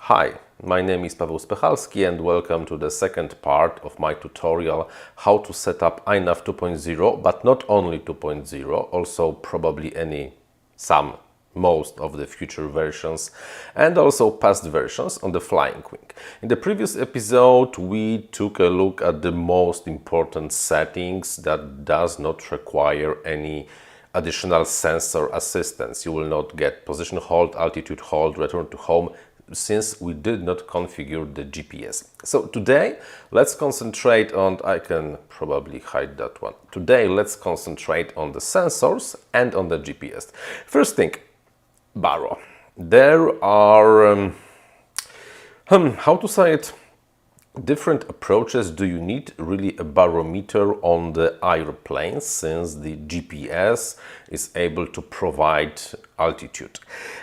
Hi, my name is Paweł Spechalski and welcome to the second part of my tutorial how to set up INAV 2.0, but not only 2.0, also probably most of the future versions and also past versions on the flying wing. In the previous episode we took a look at the most important settings that does not require any additional sensor assistance. You will not get position hold, altitude hold, return to home, since we did not configure the GPS. So today let's concentrate on, I can probably hide that one. Today let's concentrate on the sensors and on the GPS. First thing, Baro. There are, how to say it, different approaches. Do you need really a barometer on the airplane, since the GPS is able to provide altitude?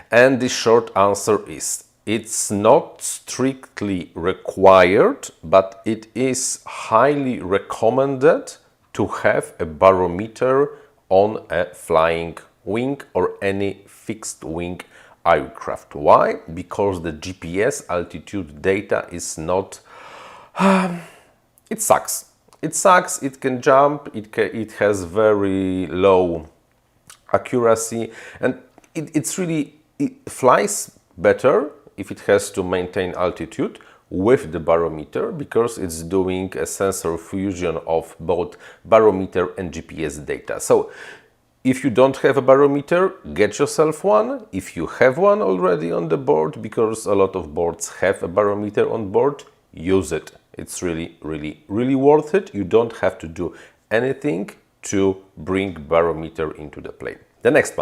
And the short answer is it's not strictly required, but it is highly recommended to have a barometer on a flying wing or any fixed wing aircraft. Why? Because the GPS altitude data is not it sucks. It sucks, it can jump, it has very low accuracy, and it flies better if it has to maintain altitude with the barometer, because it's doing a sensor fusion of both barometer and GPS data. So if you don't have a barometer, get yourself one. If you have one already on the board, because a lot of boards have a barometer on board, use it. It's really worth it. You don't have to do anything to bring barometer into the plane. The next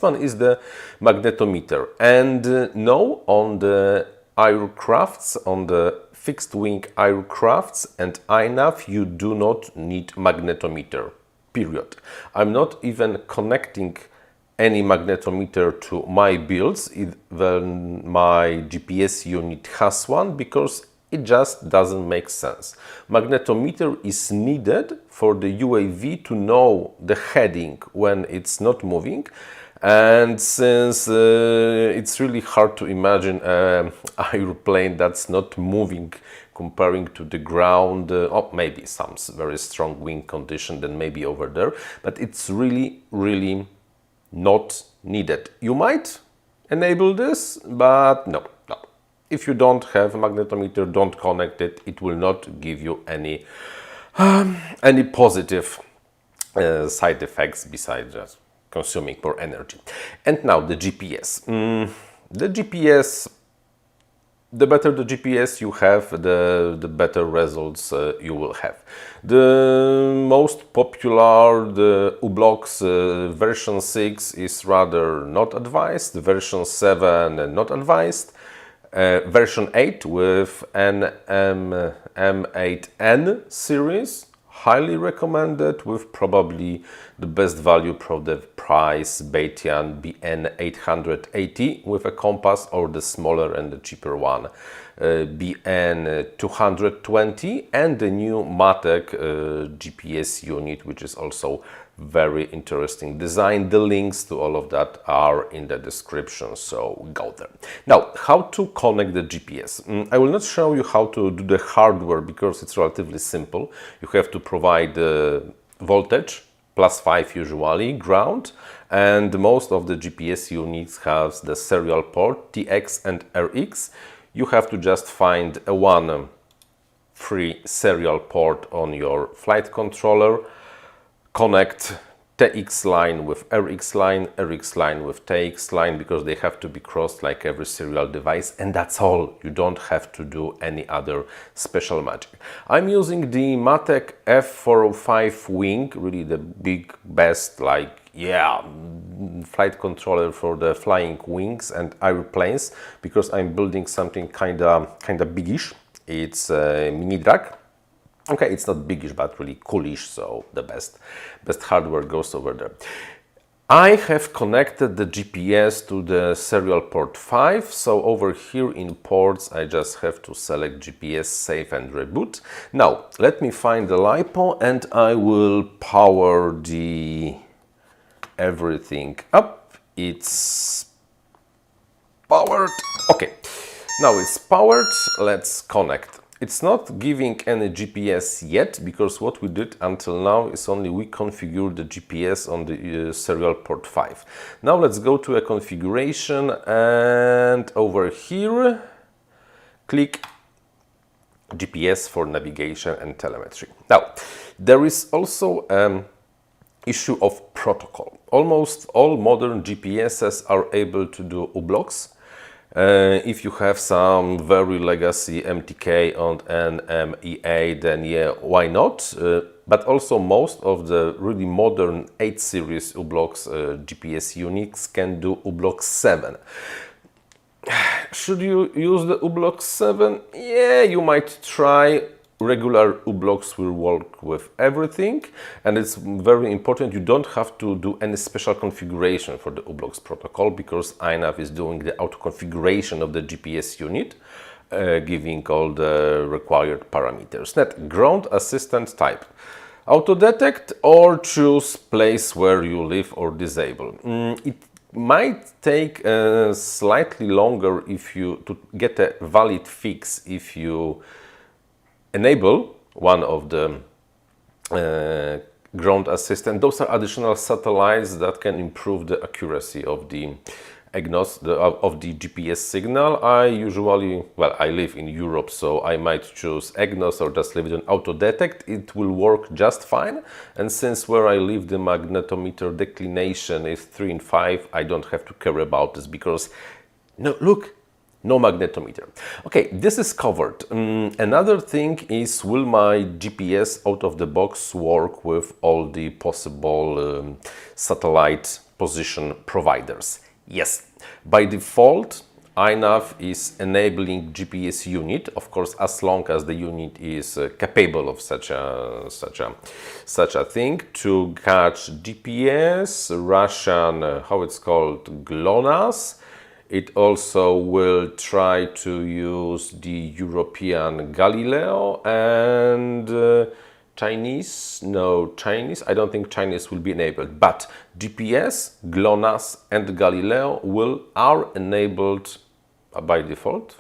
one is the magnetometer. And no, on the aircrafts, on the fixed wing aircrafts and INAV, you do not need magnetometer, period. I'm not even connecting any magnetometer to my builds, even my GPS unit has one, because it just doesn't make sense. Magnetometer is needed for the UAV to know the heading when it's not moving, and since it's really hard to imagine an airplane that's not moving comparing to the ground, or maybe some very strong wind condition, then maybe over there, but it's really not needed. You might enable this, but no. If you don't have a magnetometer, don't connect it. It will not give you any positive side effects besides just consuming more energy. And now the GPS. The GPS, the better the GPS you have, the better results you will have. The most popular, the U-Blocks version 6 is rather not advised, version 7 not advised. Version 8 with M8N series, highly recommended, with probably the best value product price Bayesian BN880 with a compass, or the smaller and the cheaper one BN220, and the new Matek GPS unit, which is also very interesting design. The links to all of that are in the description, so go there. Now, how to connect the GPS. I will not show you how to do the hardware, because it's relatively simple. You have to provide voltage, +5 usually, ground, and most of the GPS units have the serial port TX and RX. You have to just find one free serial port on your flight controller, connect TX line with RX line with TX line, because they have to be crossed like every serial device, and that's all. You don't have to do any other special magic. I'm using the Matek F405 wing, really the best, flight controller for the flying wings and airplanes, because I'm building something kinda biggish. It's a mini drag. Okay, it's not biggish, but really coolish, so the best hardware goes over there. I have connected the GPS to the serial port 5, so over here in ports I just have to select GPS, save and reboot. Now, let me find the LiPo and I will power everything up. It's powered. Okay. Now it's powered, let's connect. It's not giving any GPS yet, because what we did until now is only we configured the GPS on the serial port 5. Now let's go to a configuration, and over here click GPS for navigation and telemetry. Now there is also issue of protocol. Almost all modern GPSs are able to do U-blocks. If you have some very legacy MTK and NMEA, then yeah, why not? But also most of the really modern 8 series U-blocks GPS units can do U-block 7. Should you use the U-block 7? Yeah, you might try. Regular U-blocks will work with everything, and it's very important you don't have to do any special configuration for the U-blocks protocol, because INAV is doing the auto configuration of the GPS unit, giving all the required parameters. Net ground assistant type. Auto detect or choose place where you live or disable. It might take slightly longer if you to get a valid fix if you enable one of the ground assistant. Those are additional satellites that can improve the accuracy of the EGNOS, of the GPS signal. I usually, well, I live in Europe, so I might choose EGNOS or just leave it on auto detect. It will work just fine. And since where I live the magnetometer declination is 3 and 5, I don't have to care about this, because no, look, no magnetometer. Okay, this is covered. Another thing is, will my GPS out of the box work with all the possible satellite position providers? Yes. By default, INAV is enabling GPS unit, of course, as long as the unit is capable of such a thing, to catch GPS, Russian, how it's called, GLONASS. It also will try to use the European Galileo and Chinese. No, Chinese. I don't think Chinese will be enabled, but GPS, GLONASS and Galileo are enabled by default.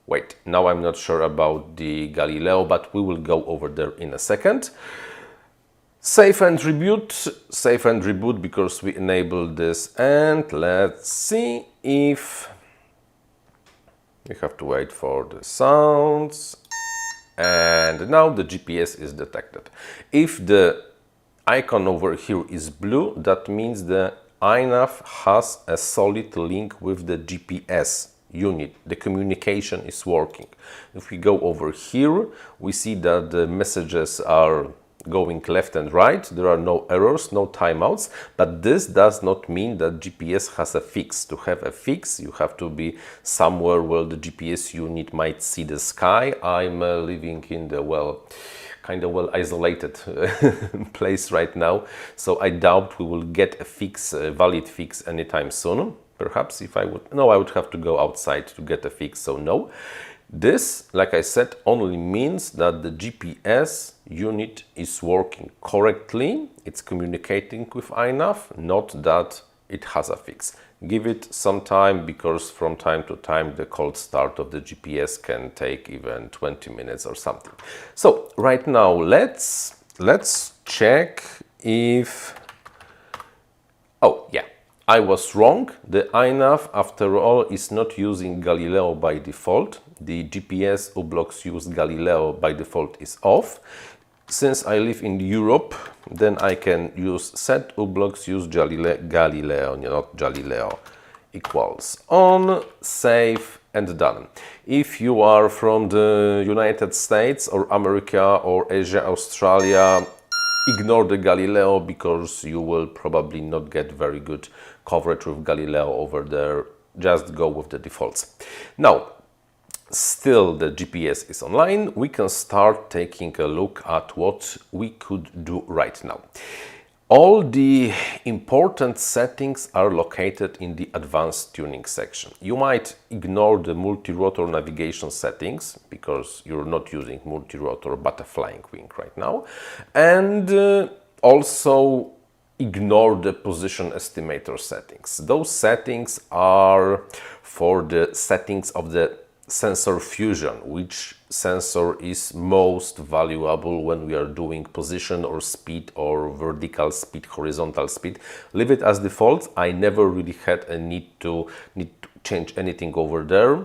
Wait, now I'm not sure about the Galileo, but we will go over there in a second. Save and reboot, because we enabled this, and let's see if we have to wait for the sounds, and now the GPS is detected. If the icon over here is blue, that means the INAV has a solid link with the GPS unit. The communication is working. If we go over here, we see that the messages are going left and right. There are no errors, no timeouts, but this does not mean that GPS has a fix. To have a fix, you have to be somewhere where the GPS unit might see the sky. I'm living in the, well, kind of well isolated place right now, so I doubt we will get a fix, a valid fix anytime soon. Perhaps if I would, no, I would have to go outside to get a fix, so no. This, like I said, only means that the GPS unit is working correctly, it's communicating with INAV, not that it has a fix. Give it some time, because from time to time the cold start of the GPS can take even 20 minutes or something. So right now let's check if, oh yeah, I was wrong. The INAV, after all, is not using Galileo by default. The GPS U-blocks use Galileo by default is off. Since I live in Europe, then I can use set U-blocks use Galileo, not Galileo, equals on, save and done. If you are from the United States or America or Asia, Australia, ignore the Galileo, because you will probably not get very good coverage with Galileo over there. Just go with the defaults. Now, still the GPS is online. We can start taking a look at what we could do right now. All the important settings are located in the advanced tuning section. You might ignore the multi-rotor navigation settings, because you're not using multi-rotor but a flying wing right now. And also ignore the position estimator settings. Those settings are for the settings of the sensor fusion, which sensor is most valuable when we are doing position or speed or vertical speed, horizontal speed. Leave it as default. I never really had a need to change anything over there,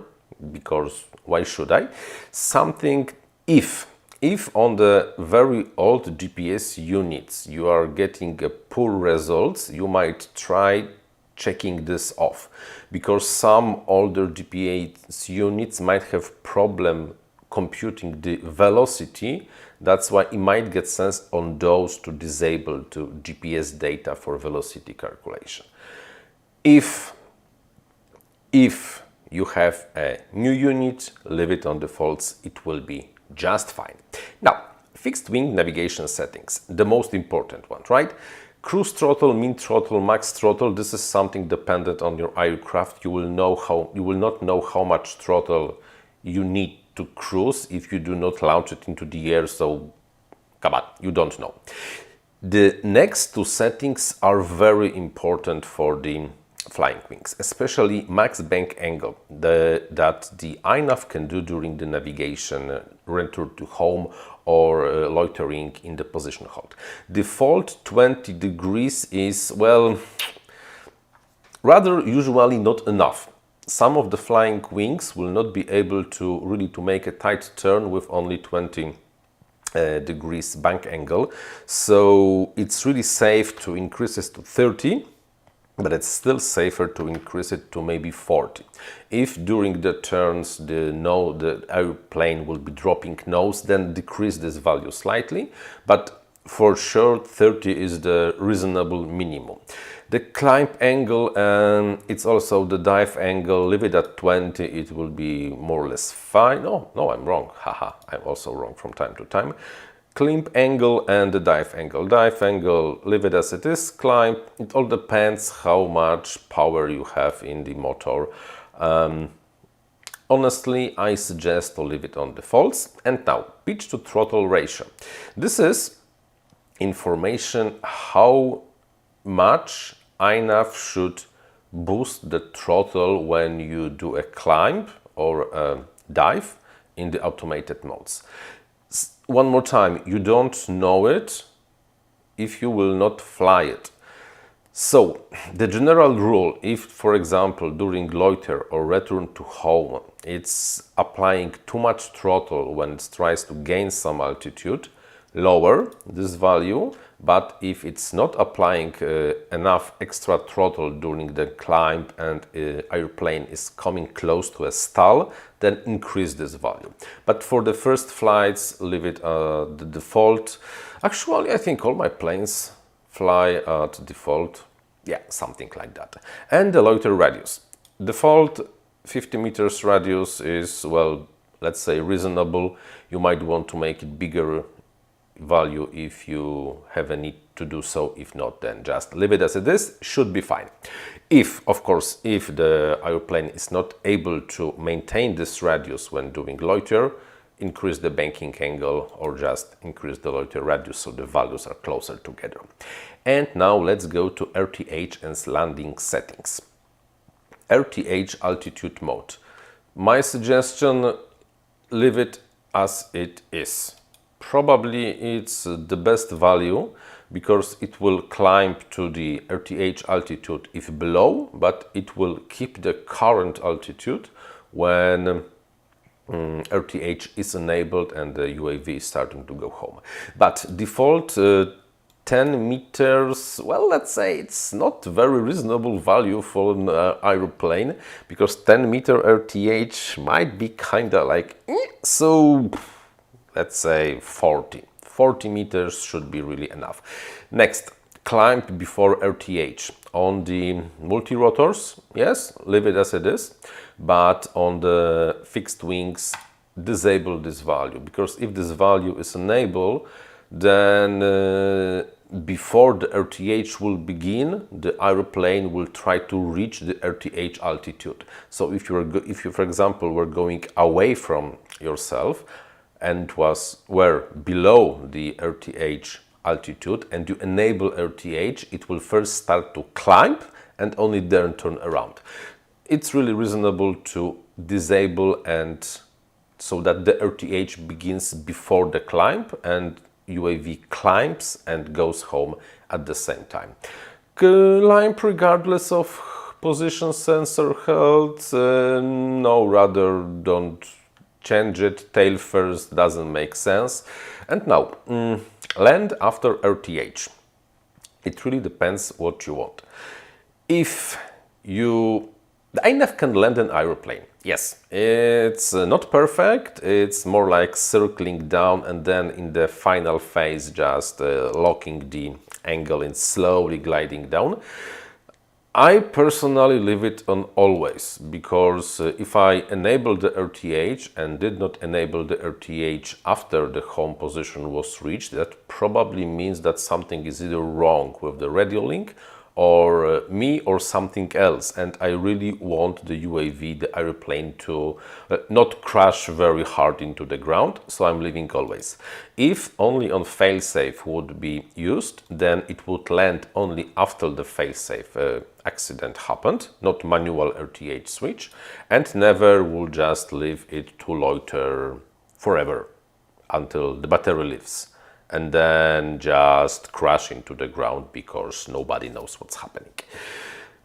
because why should I? Something, if on the very old GPS units you are getting poor results, you might try checking this off, because some older GPS units might have problem computing the velocity. That's why it might get sense on those to disable to GPS data for velocity calculation. If you have a new unit, leave it on defaults, it will be just fine. Now, fixed wing navigation settings, the most important one, right? Cruise throttle, min throttle, max throttle, this is something dependent on your aircraft. You will not know how much throttle you need to cruise if you do not launch it into the air, so come on, you don't know. The next two settings are very important for the flying wings, especially max bank angle that the INAV can do during the navigation, return to home, or loitering in the position hold. Default 20 degrees is, well, rather usually not enough. Some of the flying wings will not be able to really to make a tight turn with only 20 degrees bank angle, so it's really safe to increase this to 30. But it's still safer to increase it to maybe 40. If during the turns the airplane will be dropping nose, then decrease this value slightly, but for sure 30 is the reasonable minimum. The climb angle and it's also the dive angle, leave it at 20, it will be more or less fine. No, I'm wrong, haha, I'm also wrong from time to time. Climb angle and the dive angle. Dive angle, leave it as it is. Climb, it all depends how much power you have in the motor. Honestly, I suggest to leave it on defaults. And now, pitch to throttle ratio. This is information how much INAV should boost the throttle when you do a climb or a dive in the automated modes. One more time, you don't know it if you will not fly it. So, the general rule, if, for example, during loiter or return to home, it's applying too much throttle when it tries to gain some altitude, lower this value, but if it's not applying enough extra throttle during the climb and airplane is coming close to a stall, then increase this value. But for the first flights, leave it the default. Actually, I think all my planes fly at default. Yeah, something like that. And the loiter radius. Default 50 meters radius is, well, let's say reasonable. You might want to make it bigger value if you have a need to do so. If not, then just leave it as it is, should be fine. If, of course, if the airplane is not able to maintain this radius when doing loiter, increase the banking angle or just increase the loiter radius so the values are closer together. And now let's go to RTH and landing settings. RTH altitude mode. My suggestion, leave it as it is. Probably it's the best value because it will climb to the RTH altitude if below, but it will keep the current altitude when RTH is enabled and the UAV is starting to go home. But default 10 meters, well, let's say it's not very reasonable value for an aeroplane because 10 meter RTH might be kinda like, so let's say 40 meters should be really enough. Next, climb before RTH. On the multi-rotors, yes, leave it as it is, but on the fixed wings, disable this value, because if this value is enabled, then before the RTH will begin, the aeroplane will try to reach the RTH altitude. So if you, for example, were going away from yourself and were below the RTH altitude and you enable RTH, it will first start to climb and only then turn around. It's really reasonable to disable and so that the RTH begins before the climb and UAV climbs and goes home at the same time. Climb regardless of position sensor held, no, rather don't change it, tail first doesn't make sense. And now, land after RTH. It really depends what you want. If the INAV can land an aeroplane. Yes, it's not perfect, it's more like circling down and then in the final phase just locking the angle and slowly gliding down. I personally leave it on always, because if I enable the RTH and did not enable the RTH after the home position was reached, that probably means that something is either wrong with the radio link or me or something else, and I really want the UAV, the airplane, to not crash very hard into the ground, so I'm leaving always. If only on failsafe would be used, then it would land only after the failsafe accident happened, not manual RTH switch, and never will just leave it to loiter forever until the battery leaves, and then just crash into the ground because nobody knows what's happening.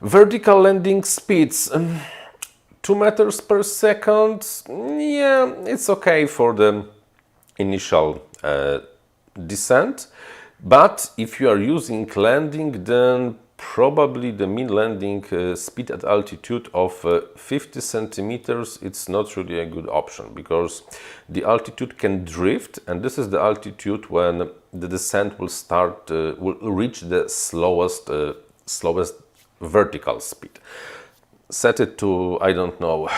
Vertical landing speeds, 2 meters per second, yeah, it's okay for the initial descent, but if you are using landing, then probably the mean landing speed at altitude of 50 centimeters, it's not really a good option, because the altitude can drift, and this is the altitude when the descent will start, will reach the slowest vertical speed. Set it to, I don't know,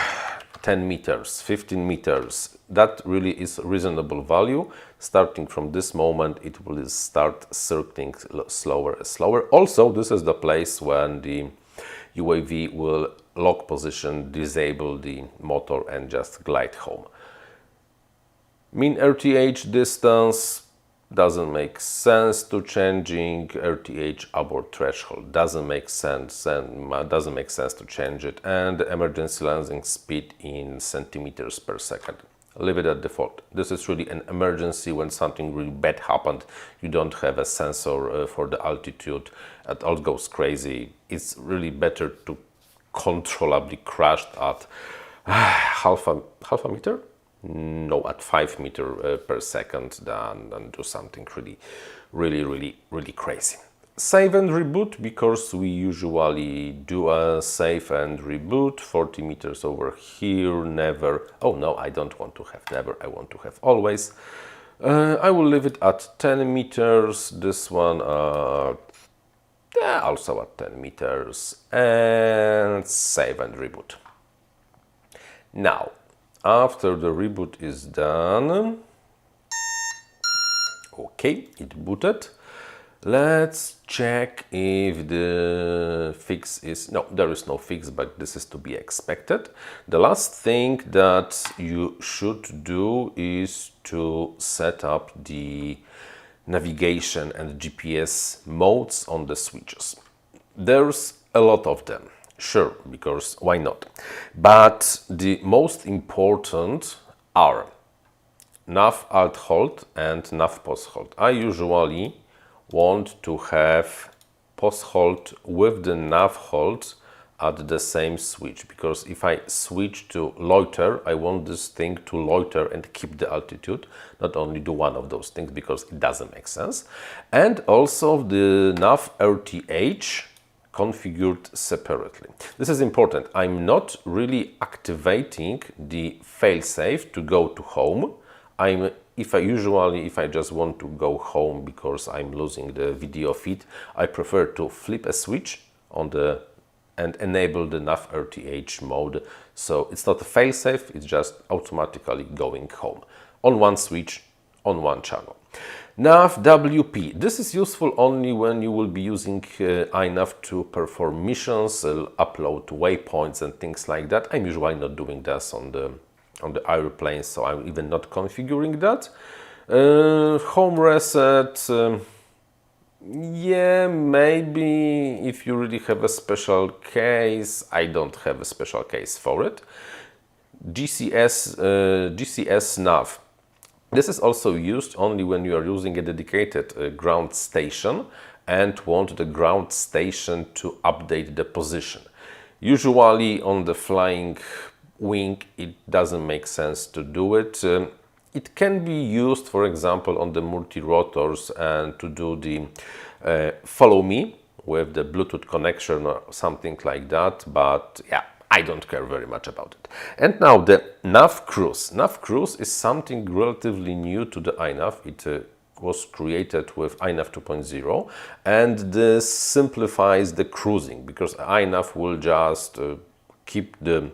10 meters, 15 meters. That really is a reasonable value. Starting from this moment, it will start circling slower and slower. Also, this is the place when the UAV will lock position, disable the motor and just glide home. Mean RTH distance, doesn't make sense to changing RTH abort threshold. Doesn't make sense to change it. And the emergency landing speed in centimeters per second. Leave it at default. This is really an emergency when something really bad happened. You don't have a sensor for the altitude. It all goes crazy. It's really better to controllably crash at half a meter? No, at 5 meters per second than do something really crazy. Save and reboot, because we usually do a save and reboot. 40 meters over here, never. Oh no, I don't want to have never, I want to have always. I will leave it at 10 meters. This one also at 10 meters. And save and reboot. Now, after the reboot is done, okay, it booted. Let's check if the fix is, no, there is no fix, but this is to be expected. The last thing that you should do is to set up the navigation and GPS modes on the switches. There's a lot of them. Sure, because why not? But the most important are NAV AltHold and NAV PosHold. I usually want to have PosHold with the NAV hold at the same switch, because if I switch to loiter, I want this thing to loiter and keep the altitude, not only do one of those things, because it doesn't make sense. And also the NAV RTH configured separately. This is important. I'm not really activating the failsafe to go to home. If I just want to go home because I'm losing the video feed, I prefer to flip a switch on and enable the NAV RTH mode. So it's not a failsafe, it's just automatically going home on one switch, on one channel. NAV WP. This is useful only when you will be using INAV to perform missions, upload waypoints and things like that. I'm usually not doing this on the airplane, so I'm even not configuring that. Home reset, Yeah, maybe if you really have a special case. I don't have a special case for it. GCS nav. This is also used only when you are using a dedicated ground station and want the ground station to update the position. Usually on the flying wing it doesn't make sense to do it. It can be used, for example, on the multi-rotors and to do the follow me with the Bluetooth connection or something like that, but yeah, I don't care very much about it. And now the nav cruise. Nav cruise is something relatively new to the INAV. It was created with INAV 2.0, and this simplifies the cruising because INAV will just keep the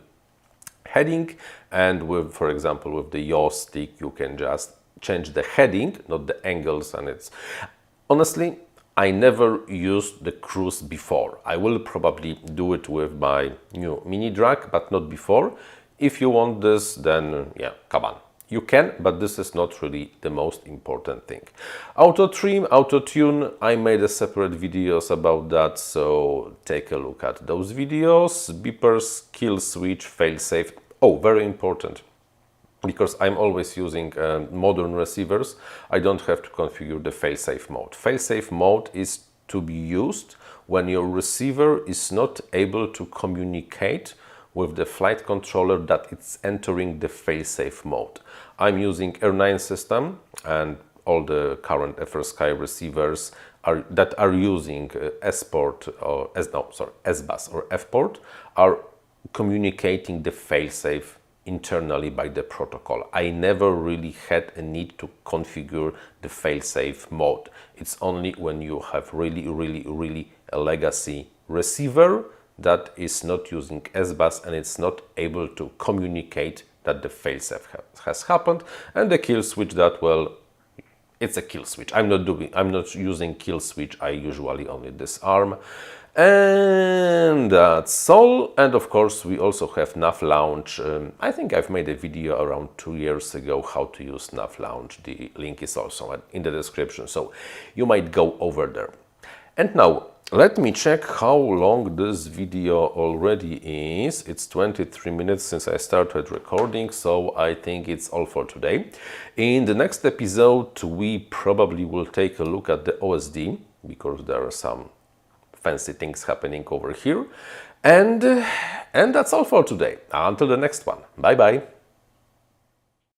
heading, and with, for example, with the yaw stick you can just change the heading, not the angles, and it's honestly I never used the cruise before. I will probably do it with my new mini drag, but not before. If you want this, then yeah, come on. You can, but this is not really the most important thing. Auto trim, auto tune, I made a separate videos about that, so take a look at those videos. Beepers, kill switch, fail safe. Oh, very important, because I'm always using modern receivers, I don't have to configure the fail-safe mode. Fail-safe mode is to be used when your receiver is not able to communicate with the flight controller that it's entering the fail-safe mode. I'm using R9 system, and all the current FrSky receivers that are using S-port or S-bus or F-port are communicating the fail-safe internally by the protocol. I never really had a need to configure the fail-safe mode. It's only when you have really a legacy receiver that is not using S-bus and it's not able to communicate that the fail-safe has happened, and the kill switch that, well, it's a kill switch. I'm not using kill switch. I usually only disarm. And that's all. And of course we also have nav launch. I think I've made a video around 2 years ago how to use nav launch. The link is also in the description, so you might go over there. And now let me check how long this video already is. It's 23 minutes since I started recording, so I think it's all for today. In the next episode we probably will take a look at the OSD, because there are some fancy things happening over here. And that's all for today. Until the next one. Bye bye.